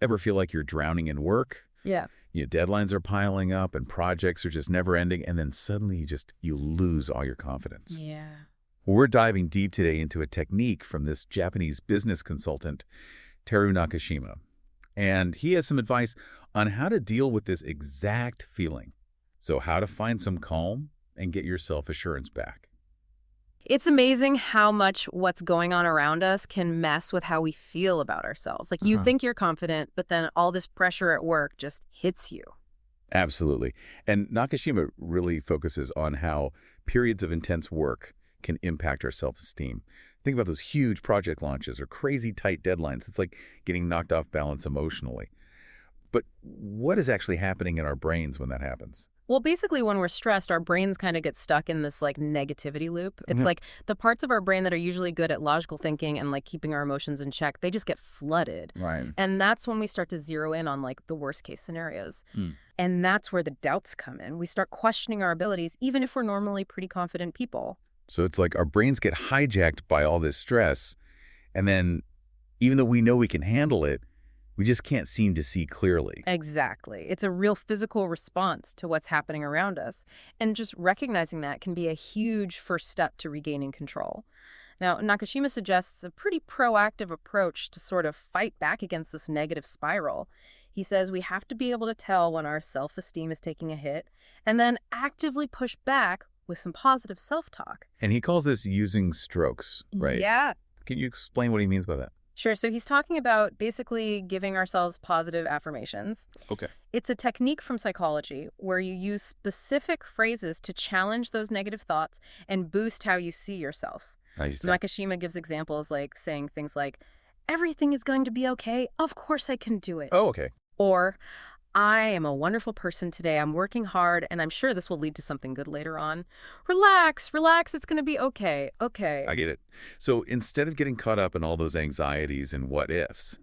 Ever feel like you're drowning in work? Yeah. Deadlines are piling up and projects are just never ending, and then suddenly you lose all your confidence. Yeah. Well, we're diving deep today into a technique from this Japanese business consultant, Teru Nakashima. And he has some advice on how to deal with this exact feeling. So how to find some calm and get your self-assurance back. It's amazing how much what's going on around us can mess with how we feel about ourselves. Like you think you're confident, but then all this pressure at work just hits you. Absolutely. And Nakashima really focuses on how periods of intense work can impact our self-esteem. Think about those huge project launches or crazy tight deadlines. It's like getting knocked off balance emotionally. But what is actually happening in our brains when that happens? Well, basically, when we're stressed, our brains kind of get stuck in this like negativity loop. It's Mhm. like the parts of our brain that are usually good at logical thinking and like keeping our emotions in check, they just get flooded. Right. And that's when we start to zero in on like the worst case scenarios. Mm. And that's where the doubts come in. We start questioning our abilities, even if we're normally pretty confident people. So it's like our brains get hijacked by all this stress, and then even though we know we can handle it, we just can't seem to see clearly. Exactly. It's a real physical response to what's happening around us. And just recognizing that can be a huge first step to regaining control. Now, Nakashima suggests a pretty proactive approach to sort of fight back against this negative spiral. He says we have to be able to tell when our self-esteem is taking a hit and then actively push back with some positive self-talk. And he calls this using strokes, right? Yeah. Can you explain what he means by that? Sure. So he's talking about basically giving ourselves positive affirmations. Okay. It's a technique from psychology where you use specific phrases to challenge those negative thoughts and boost how you see yourself. I see. Nakashima gives examples like saying things like, everything is going to be okay. Of course I can do it. Oh, okay. Or, I am a wonderful person today. I'm working hard, and I'm sure this will lead to something good later on. Relax, relax. It's going to be okay. Okay. I get it. So instead of getting caught up in all those anxieties and what ifs,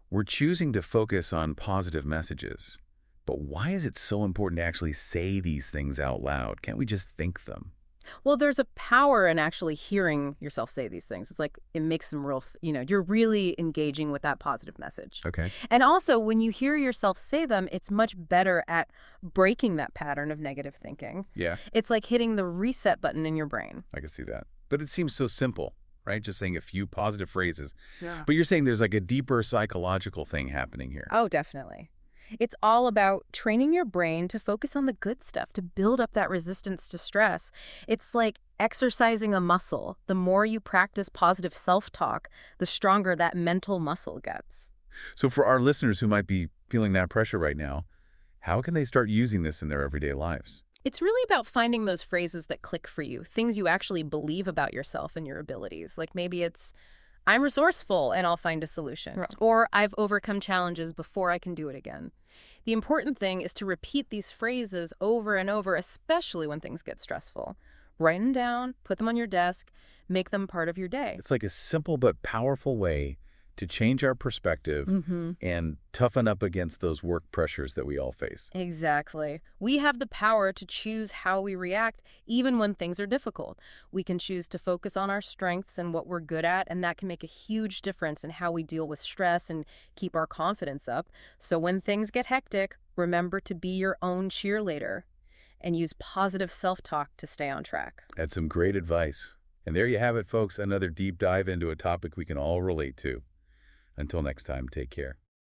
we're choosing to focus on positive messages. But why is it so important to actually say these things out loud? Can't we just think them? Well, there's a power in actually hearing yourself say these things. It's like it makes them real, you're really engaging with that positive message. Okay. And also, when you hear yourself say them, it's much better at breaking that pattern of negative thinking. Yeah, It's like hitting the reset button in your brain. I can see that. But it seems so simple, right? Just saying a few positive phrases. Yeah. But you're saying there's like a deeper psychological thing happening here. Oh, definitely. It's all about training your brain to focus on the good stuff, to build up that resistance to stress. It's like exercising a muscle. The more you practice positive self-talk, the stronger that mental muscle gets. So for our listeners who might be feeling that pressure right now, how can they start using this in their everyday lives? It's really about finding those phrases that click for you, things you actually believe about yourself and your abilities. Like maybe it's, I'm resourceful and I'll find a solution. Right. Or I've overcome challenges before I can do it again. The important thing is to repeat these phrases over and over, especially when things get stressful. Write them down, put them on your desk, make them part of your day. It's like a simple but powerful way to change our perspective and toughen up against those work pressures that we all face. Exactly. We have the power to choose how we react, even when things are difficult. We can choose to focus on our strengths and what we're good at, and that can make a huge difference in how we deal with stress and keep our confidence up. So when things get hectic, remember to be your own cheerleader and use positive self-talk to stay on track. That's some great advice. And there you have it, folks, another deep dive into a topic we can all relate to. Until next time, take care.